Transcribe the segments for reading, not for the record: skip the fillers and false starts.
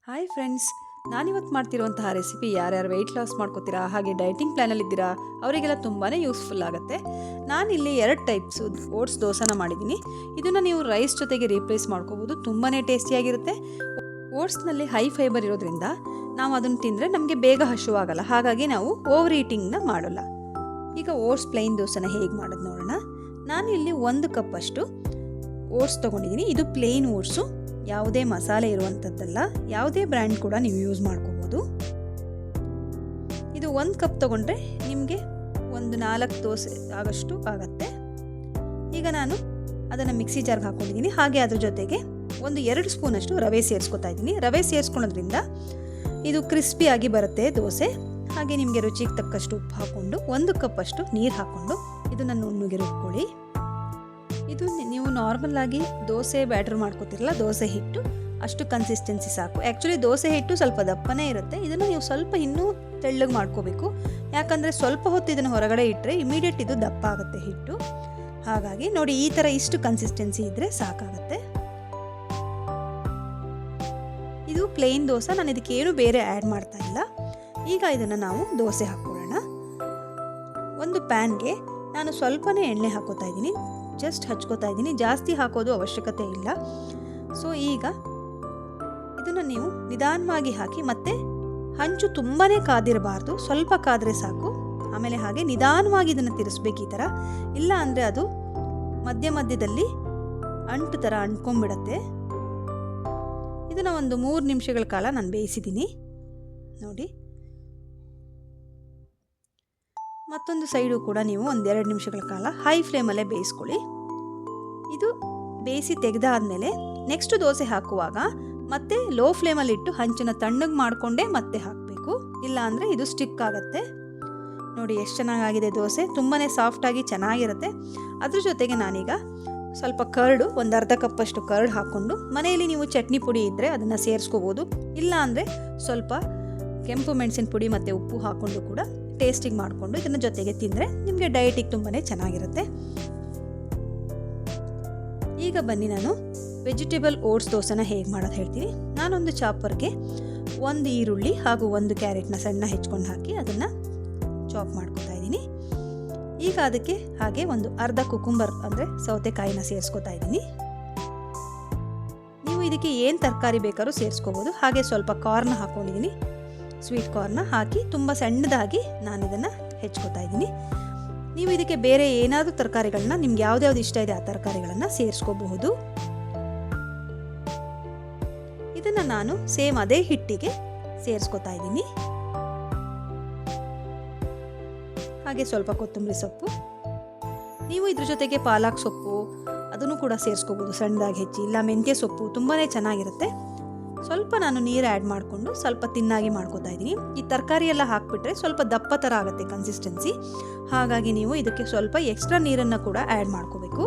Hi friends, ನಾನಿವತ್ತು ಮಾಡ್ತಿರುವಂತಹ recipe ಯಾರ್ಯಾರು weight loss ಮಾಡ್ಕೋತೀರಾ ಹಾಗೆ ಡೈಟಿಂಗ್ ಪ್ಲ್ಯಾನಲ್ಲಿದ್ದೀರಾ ಅವರಿಗೆಲ್ಲ ತುಂಬಾ ಯೂಸ್ಫುಲ್ ಆಗುತ್ತೆ. ನಾನಿಲ್ಲಿ 2 ಟೈಪ್ಸು ಓಟ್ಸ್ ದೋಸೆನ ಮಾಡಿದ್ದೀನಿ. ಇದನ್ನು ನೀವು ರೈಸ್ ಜೊತೆಗೆ ರೀಪ್ಲೇಸ್ ಮಾಡ್ಕೋಬೋದು. ತುಂಬಾ ಟೇಸ್ಟಿಯಾಗಿರುತ್ತೆ. ಓಟ್ಸ್ನಲ್ಲಿ ಹೈ ಫೈಬರ್ ಇರೋದ್ರಿಂದ ನಾವು ಅದನ್ನು ತಿಂದರೆ ನಮಗೆ ಬೇಗ ಹಸಿವಾಗಲ್ಲ. ಹಾಗಾಗಿ ನಾವು ಓವರ್ ಈಟಿಂಗ್ನ ಮಾಡೋಲ್ಲ. ಈಗ ಓಟ್ಸ್ ಪ್ಲೈನ್ ದೋಸೆನ ಹೇಗೆ ಮಾಡೋದು ನೋಡೋಣ. ನಾನಿಲ್ಲಿ 1 ಕಪ್ ಅಷ್ಟು ಓಟ್ಸ್ ತೊಗೊಂಡಿದ್ದೀನಿ. ಇದು ಪ್ಲೇನ್ ಓಟ್ಸು, ಯಾವುದೇ ಮಸಾಲೆ ಇರುವಂಥದ್ದಲ್ಲ. ಯಾವುದೇ ಬ್ರ್ಯಾಂಡ್ ಕೂಡ ನೀವು ಯೂಸ್ ಮಾಡ್ಕೋಬೋದು. ಇದು 1 ಕಪ್ ತೊಗೊಂಡ್ರೆ ನಿಮಗೆ ಒಂದು 4 ದೋಸೆ ಆಗಷ್ಟು ಆಗುತ್ತೆ. ಈಗ ನಾನು ಅದನ್ನು ಮಿಕ್ಸಿ ಜಾರ್ಗೆ ಹಾಕ್ಕೊಂಡಿದ್ದೀನಿ. ಹಾಗೆ ಅದ್ರ ಜೊತೆಗೆ ಒಂದು 2 ಸ್ಪೂನಷ್ಟು ರವೆ ಸೇರಿಸ್ಕೊತಾ ಇದ್ದೀನಿ. ರವೆ ಸೇರಿಸ್ಕೊಳ್ಳೋದ್ರಿಂದ ಇದು ಕ್ರಿಸ್ಪಿಯಾಗಿ ಬರುತ್ತೆ ದೋಸೆ. ಹಾಗೆ ನಿಮಗೆ ರುಚಿಗೆ ತಕ್ಕಷ್ಟು ಉಪ್ಪು ಹಾಕ್ಕೊಂಡು 1 ಕಪ್ ಅಷ್ಟು ನೀರು ಹಾಕ್ಕೊಂಡು ಇದನ್ನು ನುಣ್ಣಗೆ ರುಬ್ಕೊಳ್ಳಿ. ಇದು ನೀವು ನಾರ್ಮಲ್ ಆಗಿ ದೋಸೆ ಬ್ಯಾಟರ್ ಮಾಡ್ಕೋತಿರಲ್ಲ, ದೋಸೆ ಹಿಟ್ಟು ಅಷ್ಟು ಕನ್ಸಿಸ್ಟೆನ್ಸಿ ಸಾಕು. ಆ್ಯಕ್ಚುಲಿ ದೋಸೆ ಹಿಟ್ಟು ಸ್ವಲ್ಪ ದಪ್ಪನೇ ಇರುತ್ತೆ. ಇದನ್ನು ನೀವು ಸ್ವಲ್ಪ ಇನ್ನೂ ತೆಳ್ಳಗೆ ಮಾಡ್ಕೋಬೇಕು. ಯಾಕಂದರೆ ಸ್ವಲ್ಪ ಹೊತ್ತು ಇದನ್ನು ಹೊರಗಡೆ ಇಟ್ಟರೆ ಇಮಿಡಿಯೇಟ್ ಇದು ದಪ್ಪ ಆಗುತ್ತೆ ಹಿಟ್ಟು. ಹಾಗಾಗಿ ನೋಡಿ, ಈ ಥರ ಇಷ್ಟು ಕನ್ಸಿಸ್ಟೆನ್ಸಿ ಇದ್ದರೆ ಸಾಕಾಗುತ್ತೆ. ಇದು ಪ್ಲೇನ್ ದೋಸೆ, ನಾನು ಇದಕ್ಕೇನು ಬೇರೆ ಆ್ಯಡ್ ಮಾಡ್ತಾ ಇಲ್ಲ. ಈಗ ಇದನ್ನು ನಾವು ದೋಸೆ ಹಾಕ್ಕೊಳ್ಳೋಣ. ಒಂದು ಪ್ಯಾನ್ಗೆ ನಾನು ಸ್ವಲ್ಪನೇ ಎಣ್ಣೆ ಹಾಕೋತಾ ಇದ್ದೀನಿ. ಜಸ್ಟ್ ಹಚ್ಕೋತಾ ಇದ್ದೀನಿ, ಜಾಸ್ತಿ ಹಾಕೋದು ಅವಶ್ಯಕತೆ ಇಲ್ಲ. ಸೊ ಈಗ ಇದನ್ನು ನೀವು ನಿಧಾನವಾಗಿ ಹಾಕಿ, ಮತ್ತೆ ಹಂಚು ತುಂಬಾ ಕಾದಿರಬಾರ್ದು, ಸ್ವಲ್ಪ ಕಾದರೆ ಸಾಕು. ಆಮೇಲೆ ಹಾಗೆ ನಿಧಾನವಾಗಿ ಇದನ್ನು ತಿರ್ಸ್ಬೇಕು ಈ ಥರ. ಇಲ್ಲ ಅಂದರೆ ಅದು ಮಧ್ಯದಲ್ಲಿ ಅಂಟು ಥರ ಅಂಟ್ಕೊಂಡ್ಬಿಡತ್ತೆ. ಇದನ್ನು ಒಂದು 3 ನಿಮಿಷಗಳ ಕಾಲ ನಾನು ಬೇಯಿಸಿದ್ದೀನಿ ನೋಡಿ. ಮತ್ತೊಂದು ಸೈಡು ಕೂಡ ನೀವು ಒಂದು 2 ನಿಮಿಷಗಳ ಕಾಲ ಹೈ ಫ್ಲೇಮಲ್ಲೇ ಬೇಯಿಸ್ಕೊಳ್ಳಿ. ಇದು ಬೇಯಿಸಿ ತೆಗೆದಾದ್ಮೇಲೆ ನೆಕ್ಸ್ಟ್ ದೋಸೆ ಹಾಕುವಾಗ ಮತ್ತೆ ಲೋ ಫ್ಲೇಮಲ್ಲಿಟ್ಟು ಹಂಚನ್ನು ತಣ್ಣಗೆ ಮಾಡಿಕೊಂಡೇ ಮತ್ತೆ ಹಾಕಬೇಕು. ಇಲ್ಲ ಅಂದರೆ ಇದು ಸ್ಟಿಕ್ ಆಗುತ್ತೆ. ನೋಡಿ ಎಷ್ಟು ಚೆನ್ನಾಗಾಗಿದೆ ದೋಸೆ, ತುಂಬಾ ಸಾಫ್ಟಾಗಿ ಚೆನ್ನಾಗಿರುತ್ತೆ. ಅದ್ರ ಜೊತೆಗೆ ನಾನೀಗ ಸ್ವಲ್ಪ ಕರ್ಡು, ಒಂದು ಅರ್ಧ ಕಪ್ಪಷ್ಟು ಕರ್ಡ್ ಹಾಕ್ಕೊಂಡು, ಮನೆಯಲ್ಲಿ ನೀವು ಚಟ್ನಿ ಪುಡಿ ಇದ್ದರೆ ಅದನ್ನು ಸೇರಿಸ್ಕೋಬೋದು. ಇಲ್ಲ ಅಂದರೆ ಸ್ವಲ್ಪ ಕೆಂಪು ಮೆಣಸಿನ ಪುಡಿ ಮತ್ತು ಉಪ್ಪು ಹಾಕ್ಕೊಂಡು ಕೂಡ ಟೇಸ್ಟಿಂಗ್ ಮಾಡಿಕೊಂಡು ಇದನ್ನು ಜೊತೆಗೆ ತಿಂದರೆ ನಿಮಗೆ ಡಯಟಿಗೆ ತುಂಬಾ ಚೆನ್ನಾಗಿರುತ್ತೆ. ಈಗ ಬನ್ನಿ, ನಾನು ವೆಜಿಟೇಬಲ್ ಓಟ್ಸ್ ದೋಸೆನ ಹೇಗೆ ಮಾಡೋದು ಹೇಳ್ತೀನಿ. ನಾನೊಂದು ಚಾಪರ್ಗೆ 1 ಈರುಳ್ಳಿ ಹಾಗೂ 1 ಕ್ಯಾರೆಟ್ನ ಸಣ್ಣ ಹೆಚ್ಕೊಂಡು ಹಾಕಿ ಅದನ್ನು ಚಾಪ್ ಮಾಡ್ಕೊತಾ ಇದ್ದೀನಿ. ಈಗ ಅದಕ್ಕೆ ಹಾಗೆ ಒಂದು ಅರ್ಧ ಕುಕುಂಬರ್ ಅಂದರೆ ಸೌತೆಕಾಯಿನ ಸೇರಿಸ್ಕೊತಾ ಇದ್ದೀನಿ. ನೀವು ಇದಕ್ಕೆ ಏನು ತರಕಾರಿ ಬೇಕಾದ್ರೂ ಸೇರಿಸ್ಕೋಬೋದು. ಹಾಗೆ ಸ್ವಲ್ಪ ಕಾರ್ನ್ ಹಾಕ್ಕೊಂಡಿದ್ದೀನಿ, ಸ್ವೀಟ್ ಕಾರ್ನ ಹಾಕಿ ತುಂಬ ಸಣ್ಣದಾಗಿ ನಾನು ಇದನ್ನು ಹೆಚ್ಕೋತಾ ಇದ್ದೀನಿ. ನೀವು ಇದಕ್ಕೆ ಬೇರೆ ಏನಾದರೂ ತರಕಾರಿಗಳನ್ನ, ನಿಮ್ಗೆ ಯಾವ್ದ್ಯಾವ್ದು ಇಷ್ಟ ಇದೆ ಆ ತರಕಾರಿಗಳನ್ನು ಸೇರಿಸ್ಕೋಬಹುದು. ಇದನ್ನು ನಾನು ಸೇಮ್ ಅದೇ ಹಿಟ್ಟಿಗೆ ಸೇರಿಸ್ಕೋತಾ ಇದ್ದೀನಿ. ಹಾಗೆ ಸ್ವಲ್ಪ ಕೊತ್ತಂಬರಿ ಸೊಪ್ಪು, ನೀವು ಇದ್ರ ಜೊತೆಗೆ ಪಾಲಕ್ ಸೊಪ್ಪು ಅದನ್ನು ಕೂಡ ಸೇರಿಸ್ಕೋಬೋದು ಸಣ್ಣದಾಗಿ ಹೆಚ್ಚಿ. ಇಲ್ಲ ಮೆಂತ್ಯ ಸೊಪ್ಪು ತುಂಬಾ ಚೆನ್ನಾಗಿರುತ್ತೆ. ಸ್ವಲ್ಪ ನಾನು ನೀರು ಆ್ಯಡ್ ಮಾಡಿಕೊಂಡು ಸ್ವಲ್ಪ ತಿನ್ನಾಗಿ ಮಾಡ್ಕೋತಾ ಇದ್ದೀನಿ. ಈ ತರಕಾರಿ ಎಲ್ಲ ಹಾಕಿಬಿಟ್ರೆ ಸ್ವಲ್ಪ ದಪ್ಪ ಥರ ಆಗುತ್ತೆ ಕನ್ಸಿಸ್ಟೆನ್ಸಿ. ಹಾಗಾಗಿ ನೀವು ಇದಕ್ಕೆ ಸ್ವಲ್ಪ ಎಕ್ಸ್ಟ್ರಾ ನೀರನ್ನು ಕೂಡ ಆ್ಯಡ್ ಮಾಡ್ಕೋಬೇಕು.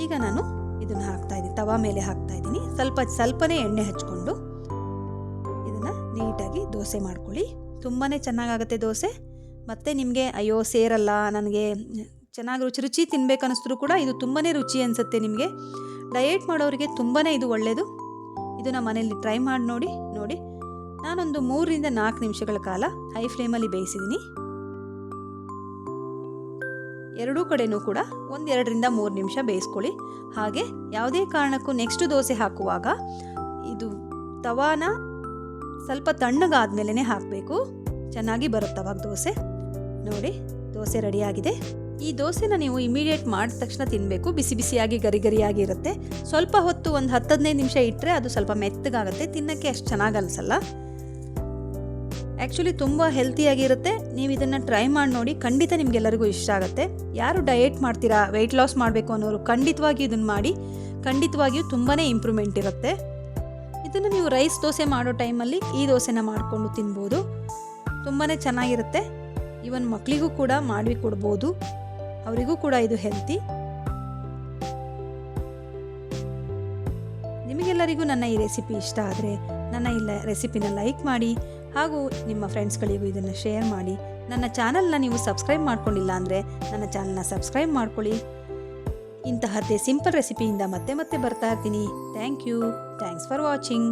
ಈಗ ನಾನು ಇದನ್ನು ಹಾಕ್ತಾ ಇದ್ದೀನಿ, ತವಾ ಮೇಲೆ ಹಾಕ್ತಾ ಇದ್ದೀನಿ. ಸ್ವಲ್ಪನೇ ಎಣ್ಣೆ ಹಚ್ಕೊಂಡು ಇದನ್ನು ನೀಟಾಗಿ ದೋಸೆ ಮಾಡ್ಕೊಳ್ಳಿ. ತುಂಬಾ ಚೆನ್ನಾಗಾಗುತ್ತೆ ದೋಸೆ. ಮತ್ತು ನಿಮಗೆ ಅಯ್ಯೋ ಸೇರಲ್ಲ, ನನಗೆ ಚೆನ್ನಾಗಿ ರುಚಿ ತಿನ್ಬೇಕನ್ನಿಸಿದ್ರು ಕೂಡ ಇದು ತುಂಬಾ ರುಚಿ ಅನಿಸುತ್ತೆ ನಿಮಗೆ. ಡಯೇಟ್ ಮಾಡೋರಿಗೆ ತುಂಬಾ ಇದು ಒಳ್ಳೆಯದು. ಇದನ್ನು ಮನೇಲಿ ಟ್ರೈ ಮಾಡಿ ನೋಡಿ. ನಾನೊಂದು 3 ರಿಂದ 4 ನಿಮಿಷಗಳ ಕಾಲ ಹೈ ಫ್ಲೇಮಲ್ಲಿ ಬೇಯಿಸಿದ್ದೀನಿ. ಎರಡೂ ಕಡೆನೂ ಕೂಡ 1-2 ರಿಂದ 3 ನಿಮಿಷ ಬೇಯಿಸ್ಕೊಳ್ಳಿ. ಹಾಗೆ ಯಾವುದೇ ಕಾರಣಕ್ಕೂ ನೆಕ್ಸ್ಟ್ ದೋಸೆ ಹಾಕುವಾಗ ಇದು ತವಾನ ಸ್ವಲ್ಪ ತಣ್ಣಗಾದ್ಮೇಲೆ ಹಾಕಬೇಕು, ಚೆನ್ನಾಗಿ ಬರುತ್ತವಾಗ ದೋಸೆ. ನೋಡಿ, ದೋಸೆ ರೆಡಿಯಾಗಿದೆ. ಈ ದೋಸೆನ ನೀವು ಇಮಿಡಿಯೇಟ್ ಮಾಡಿದ ತಕ್ಷಣ ತಿನ್ನಬೇಕು. ಬಿಸಿ ಬಿಸಿಯಾಗಿ ಗರಿಯಾಗಿ ಇರುತ್ತೆ. ಸ್ವಲ್ಪ ಹೊತ್ತು ಒಂದು 10-15 ನಿಮಿಷ ಇಟ್ಟರೆ ಅದು ಸ್ವಲ್ಪ ಮೆತ್ತಗಾಗುತ್ತೆ, ತಿನ್ನೋಕ್ಕೆ ಅಷ್ಟು ಚೆನ್ನಾಗಿ ಅನಿಸಲ್ಲ. ಆ್ಯಕ್ಚುಲಿ ತುಂಬ ಹೆಲ್ತಿಯಾಗಿರುತ್ತೆ. ನೀವು ಇದನ್ನು ಟ್ರೈ ಮಾಡಿ ನೋಡಿ, ಖಂಡಿತ ನಿಮಗೆಲ್ಲರಿಗೂ ಇಷ್ಟ ಆಗುತ್ತೆ. ಯಾರು ಡಯೇಟ್ ಮಾಡ್ತೀರಾ, ವೆಯ್ಟ್ ಲಾಸ್ ಮಾಡಬೇಕು ಅನ್ನೋರು ಖಂಡಿತವಾಗಿಯೂ ಇದನ್ನು ಮಾಡಿ. ಖಂಡಿತವಾಗಿಯೂ ತುಂಬಾ ಇಂಪ್ರೂವ್ಮೆಂಟ್ ಇರುತ್ತೆ. ಇದನ್ನು ನೀವು ರೈಸ್ ದೋಸೆ ಮಾಡೋ ಟೈಮಲ್ಲಿ ಈ ದೋಸೆನ ಮಾಡಿಕೊಂಡು ತಿನ್ಬೋದು. ತುಂಬಾ ಚೆನ್ನಾಗಿರುತ್ತೆ. ಈವನ್ ಮಕ್ಕಳಿಗೂ ಕೂಡ ಮಾಡಿ ಕೊಡ್ಬೋದು, ಅವರಿಗೂ ಕೂಡ ಇದು ಹೆಲ್ತಿ. ನಿಮಗೆಲ್ಲರಿಗೂ ನನ್ನ ಈ ರೆಸಿಪಿ ಇಷ್ಟ ಆದರೆ ನನ್ನ ರೆಸಿಪಿನ ಲೈಕ್ ಮಾಡಿ, ಹಾಗೂ ನಿಮ್ಮ ಫ್ರೆಂಡ್ಸ್ಗಳಿಗೂ ಇದನ್ನು ಶೇರ್ ಮಾಡಿ. ನನ್ನ ಚಾನಲ್ನ ನೀವು ಸಬ್ಸ್ಕ್ರೈಬ್ ಮಾಡ್ಕೊಂಡಿಲ್ಲ ಅಂದರೆ ನನ್ನ ಚಾನಲ್ನ ಸಬ್ಸ್ಕ್ರೈಬ್ ಮಾಡ್ಕೊಳ್ಳಿ. ಇಂತಹದ್ದೇ ಸಿಂಪಲ್ ರೆಸಿಪಿಯಿಂದ ಮತ್ತೆ ಬರ್ತಾ ಇರ್ತೀನಿ. Thank you. Thanks for watching.